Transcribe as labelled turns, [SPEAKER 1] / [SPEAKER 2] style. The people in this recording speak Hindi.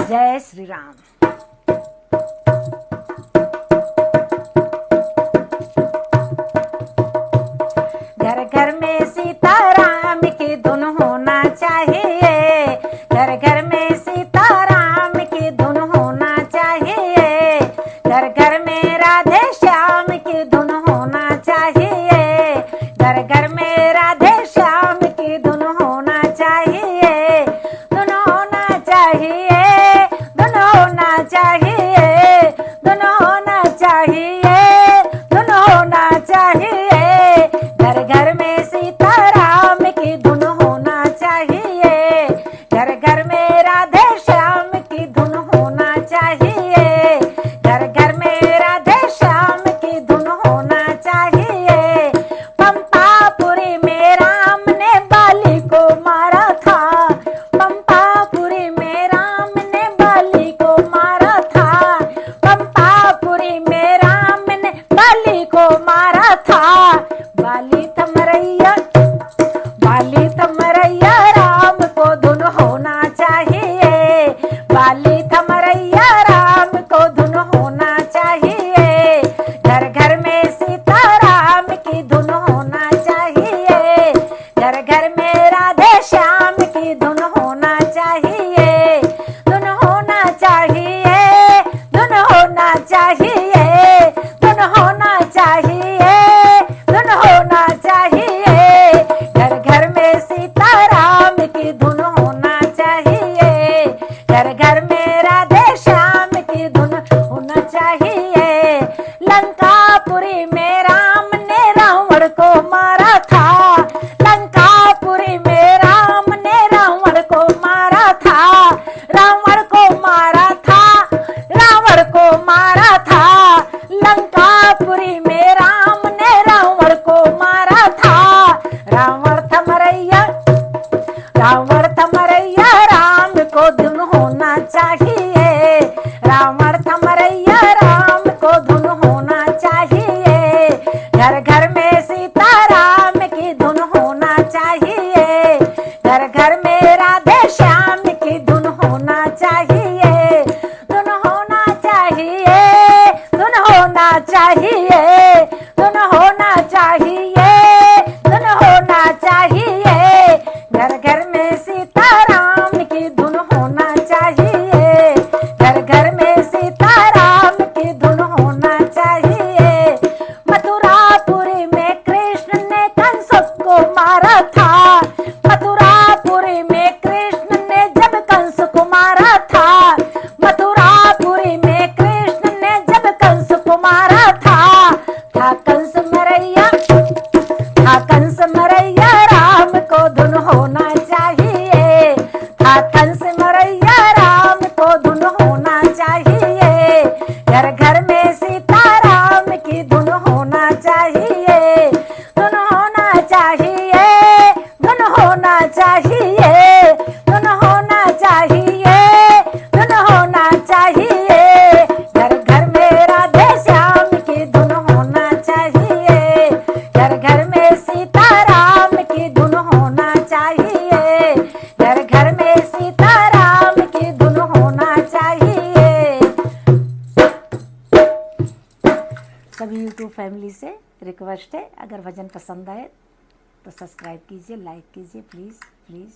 [SPEAKER 1] जय श्री राम। घर घर में सीताराम की धुन होना चाहिए, घर घर में सीताराम की धुन होना चाहिए, घर घर में राधे श्याम की धुन होना चाहिए, घर घर में राधे श्याम की धुन होना चाहिए, धुन होना चाहिए, धुन होना चाहिए, धुन होना चाहिए, धुन होना चाहिए, घर घर में सीताराम की धुन होना चाहिए, घर घर में राधे श्याम की धुन होना चाहिए, घर घर में राधे श्याम की धुन होना चाहिए। पंपापुरी में राम ने बाली को मारा था, पंपापुरी में राम ने बाली को मारा था, पंपापुरी में राम ने बाली को मारा था। बाली थमरैया, बाली थमरैया राम को धुन होना चाहिए, बाली थमरैया राम को धुन होना चाहिए, घर घर में सीताराम की धुन होना चाहिए, घर घर में राधे श्याम की धुन होना चाहिए, धुन होना चाहिए, धुन होना चाहिए, धुन होना चाहिए, धुन होना चाहिए, घर घर में सीताराम की धुन होना चाहिए, घर घर में राधे श्याम की धुन होना चाहिए। लंकापुरी में राम ने रावण को मारा था, लंकापुरी में राम ने रावण को मारा था, रावण को मारा था, रावण को मारा था, लंकापुरी में राम ने रावण को मारा था। रावण थमरैया, रावण थमरैया राम को धुन होना चाहिए, रावण थमरैया राम को धुन होना चाहिए, घर घर में सीताराम की धुन होना चाहिए, घर घर में राधे श्याम की धुन होना चाहिए, धुन होना चाहिए, धुन होना चाहिए, धुन होना चाहिए, धुन होना चाहिए, घर घर में सीताराम की धुन होना चाहिए, घर घर में सीताराम की धुन होना चाहिए। मथुरापुरी में कृष्ण ने कंस को मारा था, मथुरापुरी में कृष्ण ने जब कंस को मारा था, मथुरापुरी में कृष्ण ने जब कंस को मारा था कंस मरैया, था कंस मरैया राम को धुन होना चाहिए, था कंस मरैया राम को धुन होना चाहिए, घर घर में सीताराम की धुन होना चाहिए, धुन होना चाहिए, धुन होना चाहिए, धुन होना चाहिए, धुन होना चाहिए, घर घर में राधे श्याम की धुन होना चाहिए, घर घर में सीताराम की धुन होना चाहिए, घर घर में सीताराम की धुन होना चाहिए। सभी यूट्यूब फैमिली से रिक्वेस्ट है, अगर भजन पसंद आए तो सब्सक्राइब कीजिए, लाइक कीजिए, प्लीज़ प्लीज़।